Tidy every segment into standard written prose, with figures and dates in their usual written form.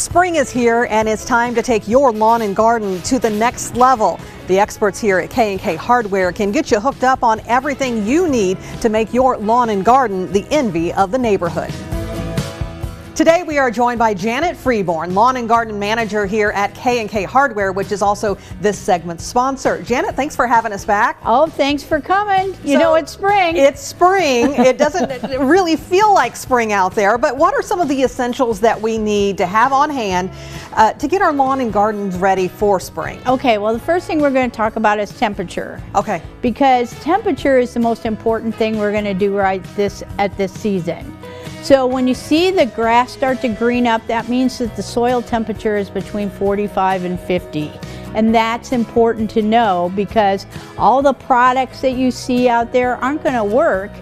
Spring is here and it's time to take your lawn and garden to the next level. The experts here at K&K Hardware can get you hooked up on everything you need to make your lawn and garden the envy of the neighborhood. Today we are joined by Janet Freeborn, Lawn and Garden Manager here at K&K Hardware, which is also this segment's sponsor. Janet, thanks for having us back. Oh, thanks for coming. You know it's spring. It's spring. It doesn't really feel like spring out there, but what are some of the essentials that we need to have on hand to get our lawn and gardens ready for spring? Okay, well, the first thing we're going to talk about is temperature. Okay. Because temperature is the most important thing we're going to do at this season. So when you see the grass start to green up, that means that the soil temperature is between 45 and 50. And that's important to know because all the products that you see out there aren't going to work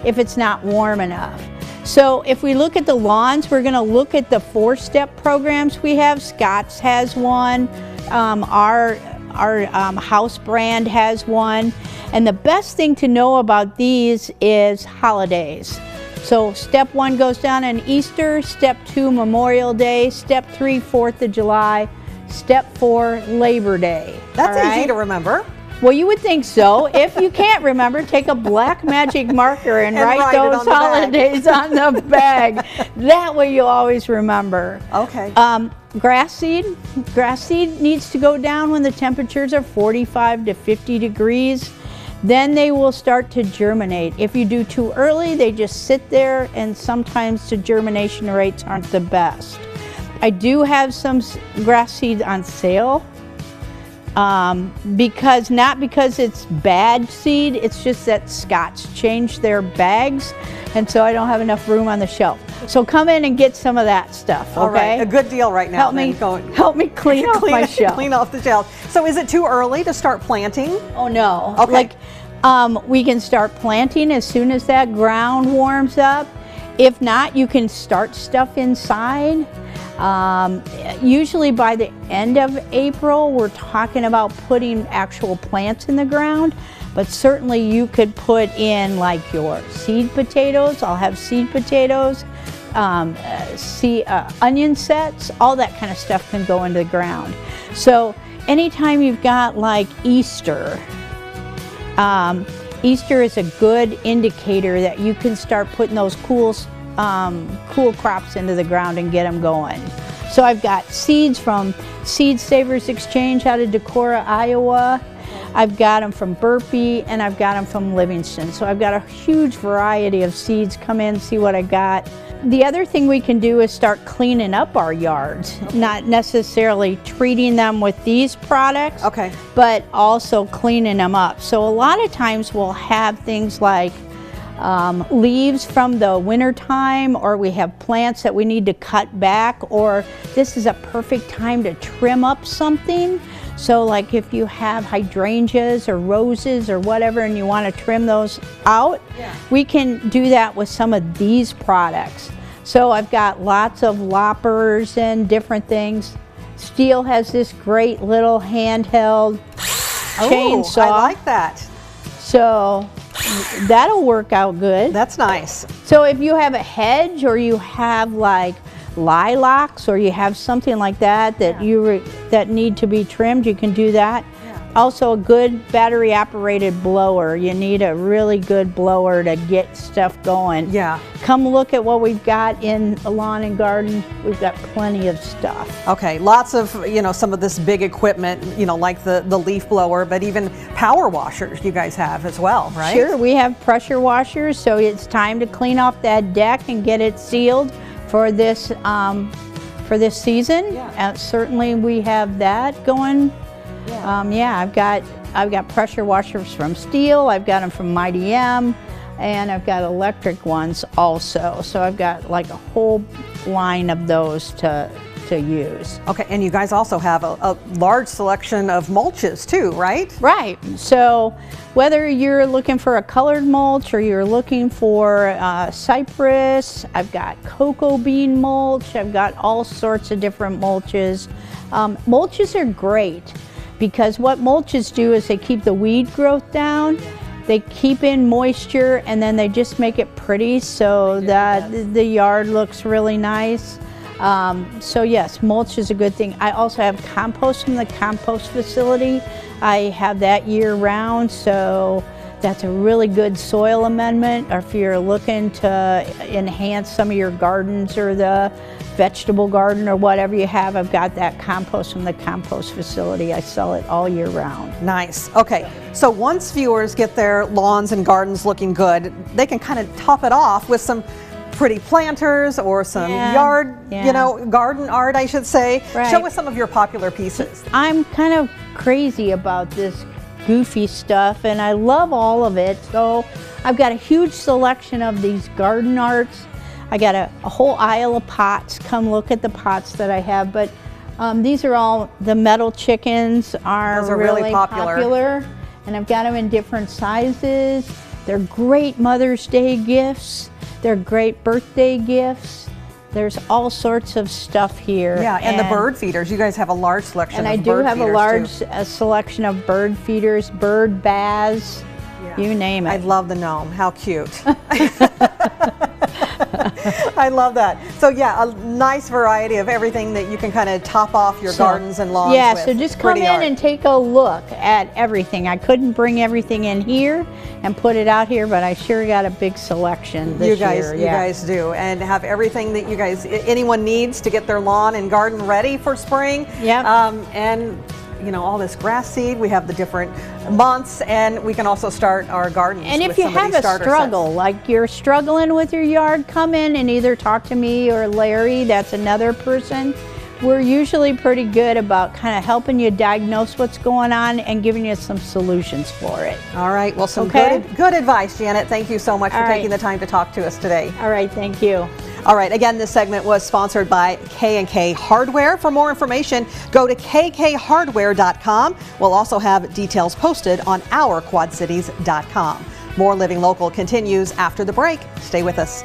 if it's not warm enough. So if we look at the lawns, we're going to look at the 4-step programs we have. Scott's has one, our house brand has one. And the best thing to know about these is holidays. So step 1 goes down on Easter, step 2 Memorial Day, step 3 4th of July, step 4 Labor Day. That's easy to remember. Well, you would think so. If you can't remember, take a black magic marker and write those holidays on the bag. That way you'll always remember. Okay. Grass seed needs to go down when the temperatures are 45 to 50 degrees. Then they will start to germinate. If you do too early, they just sit there, and sometimes the germination rates aren't the best. I do have some grass seed on sale, not because it's bad seed, it's just that Scott's changed their bags, and so I don't have enough room on the shelf. So come in and get some of that stuff, okay? All right, a good deal right now. Help me clean off my shelf. Clean off the shelf. So is it too early to start planting? Oh no. Okay. We can start planting as soon as that ground warms up. If not, you can start stuff inside. Usually by the end of April, we're talking about putting actual plants in the ground, but certainly you could put in like your seed potatoes. I'll have seed potatoes, onion sets, all that kind of stuff can go into the ground. So anytime you've got like Easter, Easter is a good indicator that you can start putting those cool crops into the ground and get them going. So I've got seeds from Seed Savers Exchange out of Decorah, Iowa. I've got them from Burpee, and I've got them from Livingston. So I've got a huge variety of seeds. Come in, see what I got. The other thing we can do is start cleaning up our yards, not necessarily treating them with these products, but also cleaning them up. So a lot of times we'll have things like leaves from the winter time, or we have plants that we need to cut back, or this is a perfect time to trim up something. So like if you have hydrangeas or roses or whatever and you want to trim those out, we can do that with some of these products. So I've got lots of loppers and different things. Stihl has this great little handheld chainsaw. I like that. So that'll work out good. That's nice. So if you have a hedge, or you have like lilacs, or you have something like that that need to be trimmed, you can do that. Also a good battery operated blower. You need a really good blower to get stuff going. Yeah. Come look at what we've got in the lawn and garden. We've got plenty of stuff. Okay, lots of, some of this big equipment, like the leaf blower, but even power washers you guys have as well, right? Sure, we have pressure washers, so it's time to clean off that deck and get it sealed for this season. Certainly we have that going. I've got pressure washers from Stihl. I've got them from Mighty M, and I've got electric ones also. So I've got like a whole line of those to use. Okay, and you guys also have a large selection of mulches too, right? Right. So whether you're looking for a colored mulch or you're looking for cypress, I've got cocoa bean mulch. I've got all sorts of different mulches. Mulches are great because what mulches do is they keep the weed growth down. They keep in moisture, and then they just make it pretty so that the yard looks really nice. So yes, mulch is a good thing. I also have compost from the compost facility. I have that year round, so that's a really good soil amendment, or if you're looking to enhance some of your gardens or the vegetable garden or whatever you have, I've got that compost from the compost facility. I sell it all year round. Nice. Okay, so once viewers get their lawns and gardens looking good, they can kind of top it off with some pretty planters or some yard, you know, garden art, I should say. Right. Show us some of your popular pieces. I'm kind of crazy about this goofy stuff, and I love all of it. So I've got a huge selection of these garden arts. I got a whole aisle of pots. Come look at the pots that I have. But these are all, the metal chickens are really popular. And I've got them in different sizes. They're great Mother's Day gifts. They're great birthday gifts. There's all sorts of stuff here. Yeah, and the bird feeders. You guys have a large selection of bird feeders. And I do have a large selection of bird feeders, bird baths, you name it. I love the gnome. How cute. I love that. So yeah, a nice variety of everything that you can kind of top off your gardens and lawns with. with. So just come in and take a look at everything. I couldn't bring everything in here and put it out here, but I sure got a big selection this year. You guys do, and have everything that you guys, anyone needs to get their lawn and garden ready for spring. Yep. And you know, all this grass seed, we have the different months, and we can also start our gardens. And if you have a struggle, like you're struggling with your yard, come in and either talk to me or Larry, that's another person. We're usually pretty good about kind of helping you diagnose what's going on and giving you some solutions for it. All right, well, some good advice, Janet. Thank you so much for taking the time to talk to us today. All right, thank you. All right, again, this segment was sponsored by K&K Hardware. For more information, go to kkhardware.com. We'll also have details posted on ourquadcities.com. More Living Local continues after the break. Stay with us.